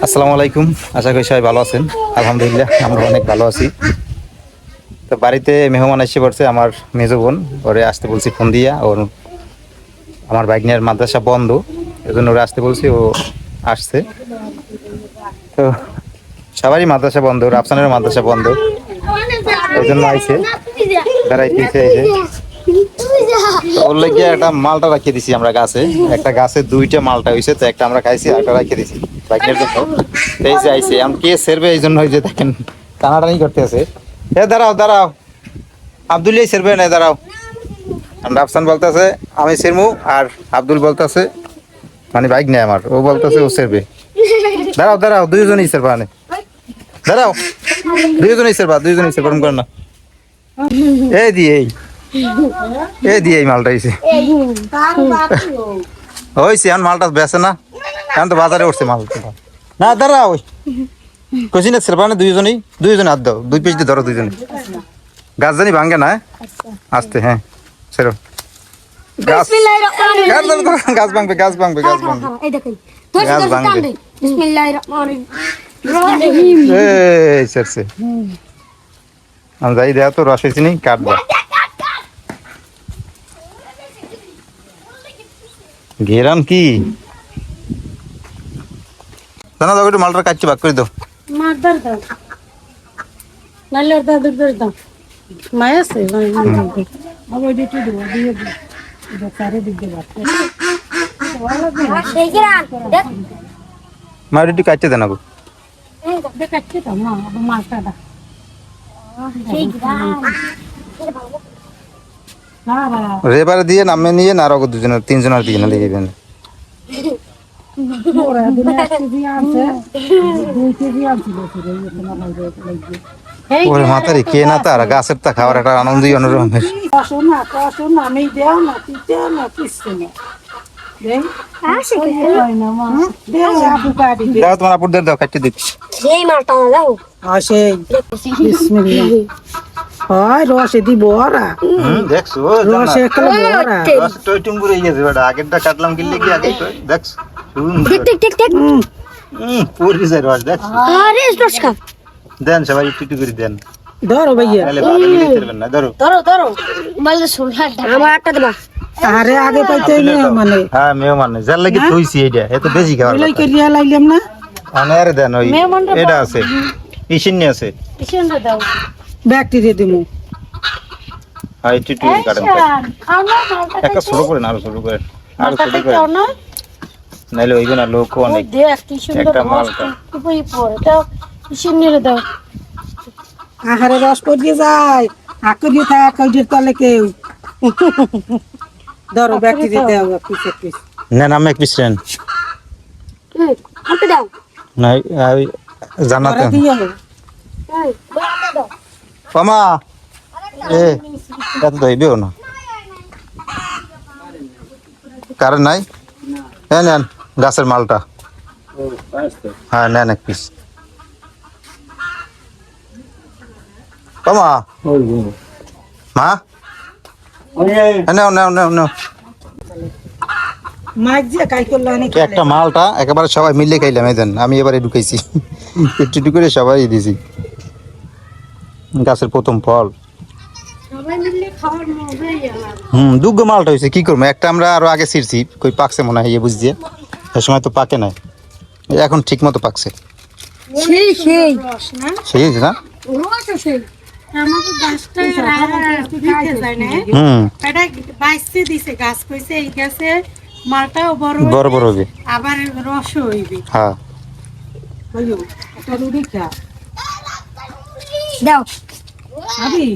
আসসালামু আলাইকুম। আশা করি সবাই ভালো আছেন। আলহামদুলিল্লাহ আমরা অনেক ভালো আছি। তো বাড়িতে মেহমান এসে পড়ছে, আমার মেজো বোন। ওরে আসতে বলছি ফোন দিয়া, ওর আমার ভাগ্নের মাদ্রাসা বন্ধ, এজন্য ওরে আসতে বলছি, ও আসছে। তো সবারই মাদ্রাসা বন্ধ, রাফসানের মাদ্রাসা বন্ধ, এই জন্য আইসে বেড়াইতে আইসে। তো ওর লেগে একটা মালটা রাখিয়ে দিছি আমরা গাছে, একটা গাছে দুইটা মালটা হয়েছে, তো একটা আমরা খাইছি আর একটা রাখিয়ে দিছি ভাগ্নের জন্য। এই যে আইসে এখন কে সেরবে, এই জন্য ওই যে দেখেন টানাটানি করতে আছে। এ দাঁড়াও দাঁড়াও, আব্দুল্লাহ সেরবে না, দাঁড়াও। রাফসান বলতেছে আমি সেরমু, আর আব্দুল বলতেছে মানে বাইক নেই আমার, ও বলতেছে ও সেরবে। দাঁড়াও দাঁড়াও, দুইজনই সেরবা, মানে দাঁড়াও, দুইজনই সেরবা, দুইজনই সেরবা করে না। এই দিয়ে এই দিয়ে এই মালটা হয়েছে হয়েছে, এখন মালটা বেছে না, এখন তো বাজারে উঠছে মাল। না দাঁড়াও, কচি না সেরবা না, দুইজনে হাত দাও, দুই পিস দিয়ে ধরো দুইজনে। গাছ জানি ভাঙ্গে না, আসতে হ্যাঁ সেরো গাছ, গাছ ভাঙবে, গাছ ভাঙবে, গাছ ভাঙবে, গাছ ভাঙবে। এই সেরছে আমি যাই, দেয়া তো রস হয়েছি নি, কাটবা ঘেরান কি জানা দাও, একটু মালটা কাটছি, ভাগ করে দাও। মার একটু কাটতে দেন গো। রেবারে দিয়ে নামে নিয়ে না, আরো দুজনের তিনজনের দিকে না লেগে দেন। ওরে মাতারি কে না, তার গাছের তা খাওয়ার একটা আনন্দই অন্যরকমের। দাও তোমার আপুর দাও, কাটতে দিচ্ছি। রসে দিব দেখছো রসে আগেরটা কাটলাম কিনলে কি আগে দেখছো দেন সবাই একটু একটু করে দেন। ধরো ভাইয়া, না ধরো আরে আগে পাইতে মানে হ্যাঁ মেহমান যার লাগে থইছি, এইটা এত বেশি খাওয়ার করিয়া লাইলাম না। আরে দেন, ওই এটা আছে, ইসিন্নি আছে, ব্যাকটেরিয়া দিমু। হ্যাঁ একটু একটু কাটেন, একটা ছোট করে না, আরো ছোট করে, আরো ছোট করে, নাইলে হইবে না, লোক অনেক একটা মালটা। আহারে রস পড়িয়ে যায়, আকরিয়ে থাক কইদের তলে কেউ। ধরো ব্যাকটেরিয়া দাও পিস পিস। না নাম এক পিস নেন না, জানাতে মামা এ এত দইবেও না, কারণ নাই। হ্যাঁ নেন গাছের মালটা, হ্যাঁ নেন এক পিস। মামা মা নাও নাও নাও নাও, একটা মালটা একেবারে সবাই মিলে খাইলাম। এই দেন আমি এবারে ঢুকাইছি, একটু একটু করে সবাই দিছি, গাছের প্রথম ফল। দুগ্গ মালটা হয়েছে, কি করবো, একটা আমরা আরো আগে ছিড়ছি, কই পাকছে মনে হয়, বুঝছে সে সময় তো পাকে নাই, এখন ঠিক মতো পাকছে। সেই হয়েছে না, বড় বড় হবে, আবার রস হইবে। হ্যাঁ দাও আবি,